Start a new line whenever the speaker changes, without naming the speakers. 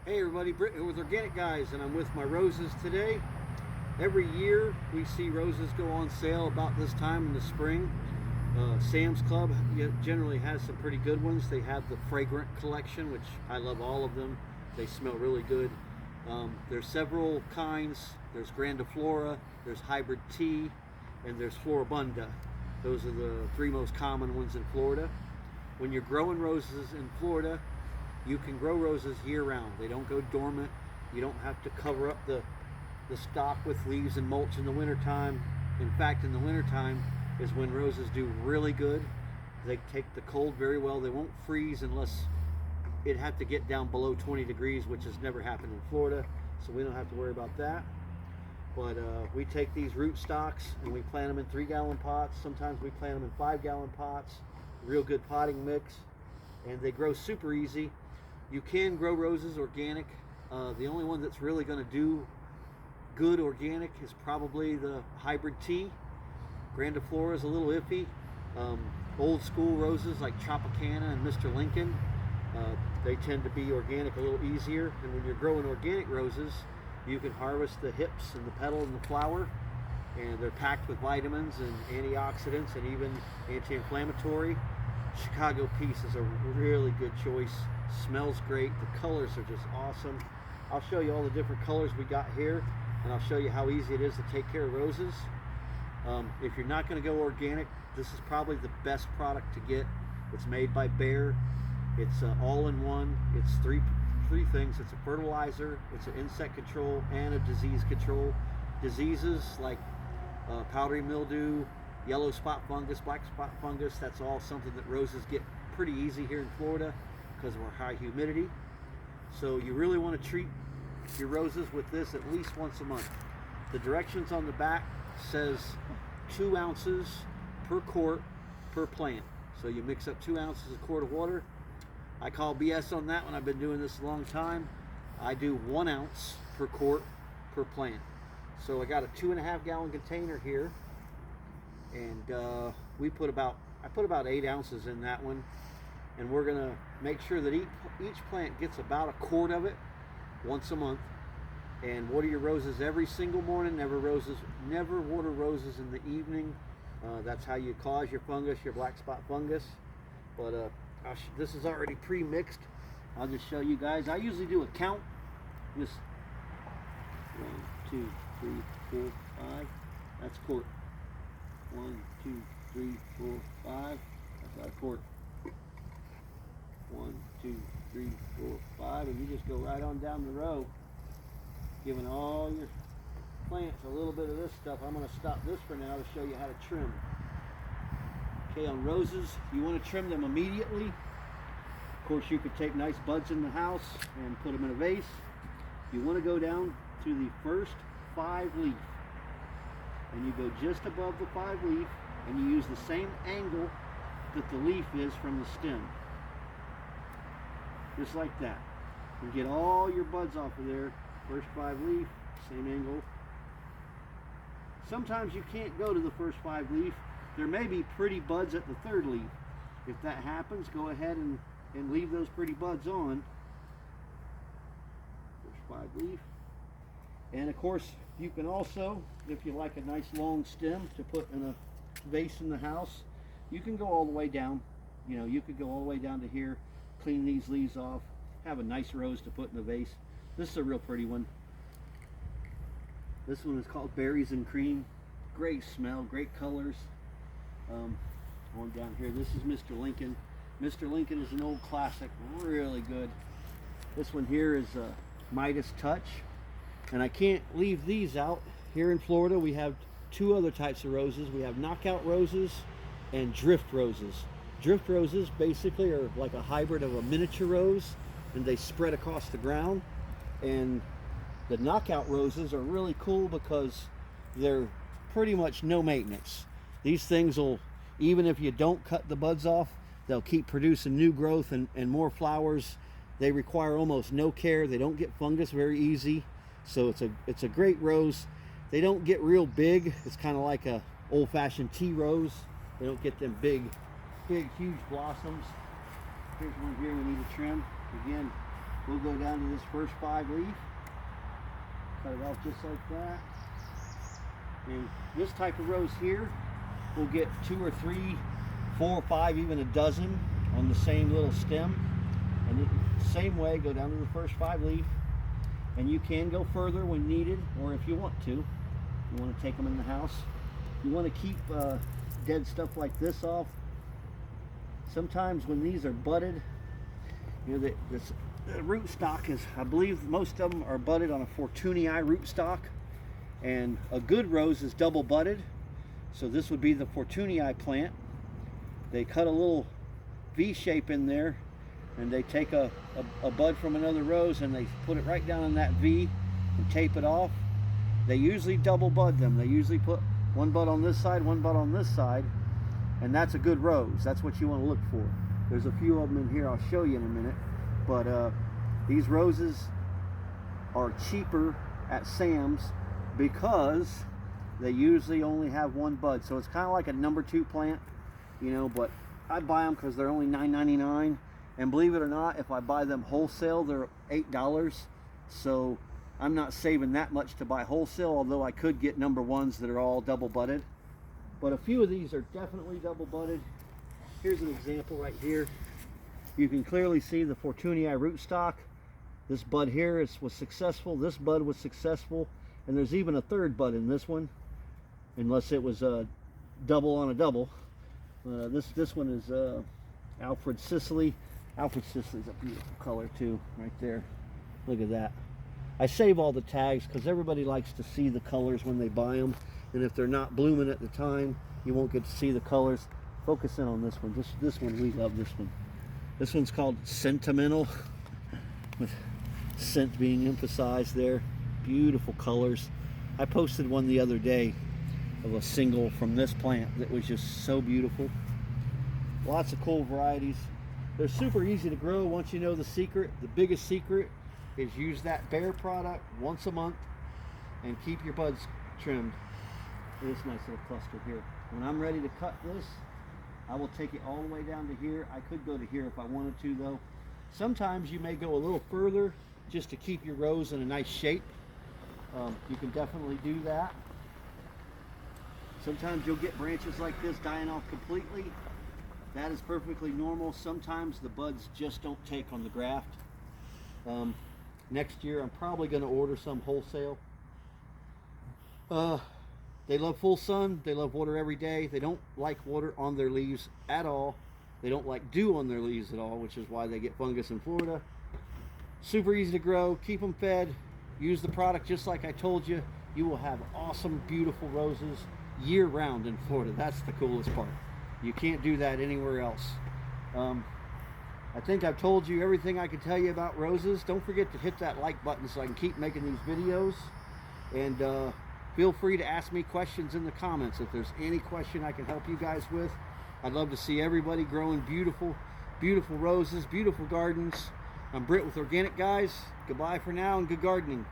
Hey everybody, Britt here with Organic Guys, and I'm with my roses today. Every year we see roses go on sale about this time in the spring. Sam's Club generally has some pretty good ones. They have the fragrant collection, which I love all of them. They smell really good. There's several kinds. There's Grandiflora, there's Hybrid Tea, and there's Floribunda. Those are the three most common ones in Florida. When you're growing roses in Florida, you can grow roses year-round. They don't go dormant. You don't have to cover up the stock with leaves and mulch in the wintertime. In fact, in the wintertime is when roses do really good. They take the cold very well. They won't freeze unless it had to get down below 20 degrees, which has never happened in Florida, so we don't have to worry about that. But we take these root stocks and we plant them in 3-gallon pots. Sometimes we plant them in 5-gallon pots. Real good potting mix, and they grow super easy. You can grow roses organic. The only one that's really going to do good organic is probably the Hybrid Tea. Grandiflora is a little iffy. Old school roses like Tropicana and Mr. Lincoln, they tend to be organic a little easier. And when you're growing organic roses, you can harvest the hips and the petal and the flower, and they're packed with vitamins and antioxidants and even anti-inflammatory. Chicago Peace is a really good choice. Smells great. The colors are just awesome. I'll show you all the different colors we got here, and I'll show you how easy it is to take care of roses. If you're not going to go organic, this is probably the best product to get. It's made by Bayer. It's all-in-one. It's three things. It's a fertilizer, it's an insect control, and a disease control. Diseases like powdery mildew, yellow spot fungus, black spot fungus, that's all something that roses get pretty easy here in Florida because of our high humidity. So you really want to treat your roses with this at least once a month. The directions on the back says 2 ounces per quart per plant. So you mix up 2 ounces a quart of water. I call BS on that one. I've been doing this a long time. I do 1 ounce per quart per plant. So I got a 2.5-gallon container here, and I put about 8 ounces in that one, and we're gonna make sure that each plant gets about a quart of it once a month. And water your roses every single morning. Never water roses in the evening. That's how you cause your fungus, your black spot fungus. But this is already pre-mixed. I'll just show you guys. I usually do a count. Just 1, 2, 3, 4, 5. That's quart. 1, 2, 3, 4, 5. That's our quart. 1, 2, 3, 4, 5, and you just go right on down the row, giving all your plants a little bit of this stuff. I'm going to stop this for now to show you how to trim. Okay, on roses, you want to trim them immediately. Of course, you could take nice buds in the house and put them in a vase. You want to go down to the first 5 leaf, and you go just above the 5 leaf, and you use the same angle that the leaf is from the stem. Just like that. You get all your buds off of there. First 5 leaf, same angle. Sometimes you can't go to the first 5 leaf. There may be pretty buds at the 3rd leaf. If that happens, go ahead and leave those pretty buds on. First 5 leaf. And of course, you can also, if you like a nice long stem to put in a vase in the house, you can go all the way down. You know, you could go all the way down to here, clean these leaves off, have a nice rose to put in a vase. This is a real pretty one. This one is called Berries and Cream. Great smell, great colors. On down here, this is Mr. Lincoln. Mr. Lincoln is an old classic, really good. This one here is Midas Touch. And I can't leave these out. Here in Florida, we have 2 other types of roses. We have knockout roses and drift roses. Drift roses basically are like a hybrid of a miniature rose, and they spread across the ground. And the knockout roses are really cool because they're pretty much no maintenance. These things will, even if you don't cut the buds off, they'll keep producing new growth and more flowers. They require almost no care. They don't get fungus very easy. So it's a great rose. They don't get real big. It's kind of like a old-fashioned tea rose. They don't get them big huge blossoms. Here's one here we need to trim. Again, We'll go down to this first 5 leaf, cut it off just like that. And this type of rose here, we'll get 2 or 3, 4 or 5, even a dozen on the same little stem. And same way, go down to the first 5 leaf, and you can go further when needed, or if you want to. You want to take them in the house. You want to keep dead stuff like this off. Sometimes when these are budded, you know, the root stock is, I believe most of them are budded on a Fortunii rootstock, and a good rose is double budded. So this would be the Fortunii plant. They cut a little V shape in there, and they take a bud from another rose and they put it right down in that V and tape it off. They usually double bud them. They usually put one bud on this side, one bud on this side, and that's a good rose. That's what you want to look for. There's a few of them in here I'll show you in a minute, but these roses are cheaper at Sam's because they usually only have one bud. So it's kind of like a number 2 plant, you know, but I buy them because they're only $9.99. And believe it or not, if I buy them wholesale, they're $8. So I'm not saving that much to buy wholesale, although I could get number 1s that are all double budded. But a few of these are definitely double budded. Here's an example right here. You can clearly see the Fortunii rootstock. This bud here was successful. This bud was successful. And there's even a 3rd bud in this one, unless it was a double on a double. This one is Alfred Sicily. Alfred Sicily's a beautiful color too, right there. Look at that. I save all the tags because everybody likes to see the colors when they buy them. And if they're not blooming at the time, you won't get to see the colors. Focus in on this one. This one, we love this one. This one's called Sentimental, with scent being emphasized there. Beautiful colors. I posted one the other day of a single from this plant that was just so beautiful. Lots of cool varieties. They're super easy to grow once you know the secret. The biggest secret is use that Bear product once a month and keep your buds trimmed. This nice little cluster here. When I'm ready to cut this, I will take it all the way down to here. I could go to here if I wanted to though. Sometimes you may go a little further just to keep your rose in a nice shape. You can definitely do that. Sometimes you'll get branches like this dying off completely. That is perfectly normal. Sometimes the buds just don't take on the graft. Next year I'm probably going to order some wholesale. They love full sun. They love water every day. They don't like water on their leaves at all. They don't like dew on their leaves at all, which is why they get fungus in Florida. Super easy to grow. Keep them fed. Use the product just like I told you. You will have awesome, beautiful roses year-round in Florida. That's the coolest part. You can't do that anywhere else. I think I've told you everything I can tell you about roses. Don't forget to hit that like button so I can keep making these videos. And feel free to ask me questions in the comments if there's any question I can help you guys with. I'd love to see everybody growing beautiful, beautiful roses, beautiful gardens. I'm Britt with Organic Guys. Goodbye for now and good gardening.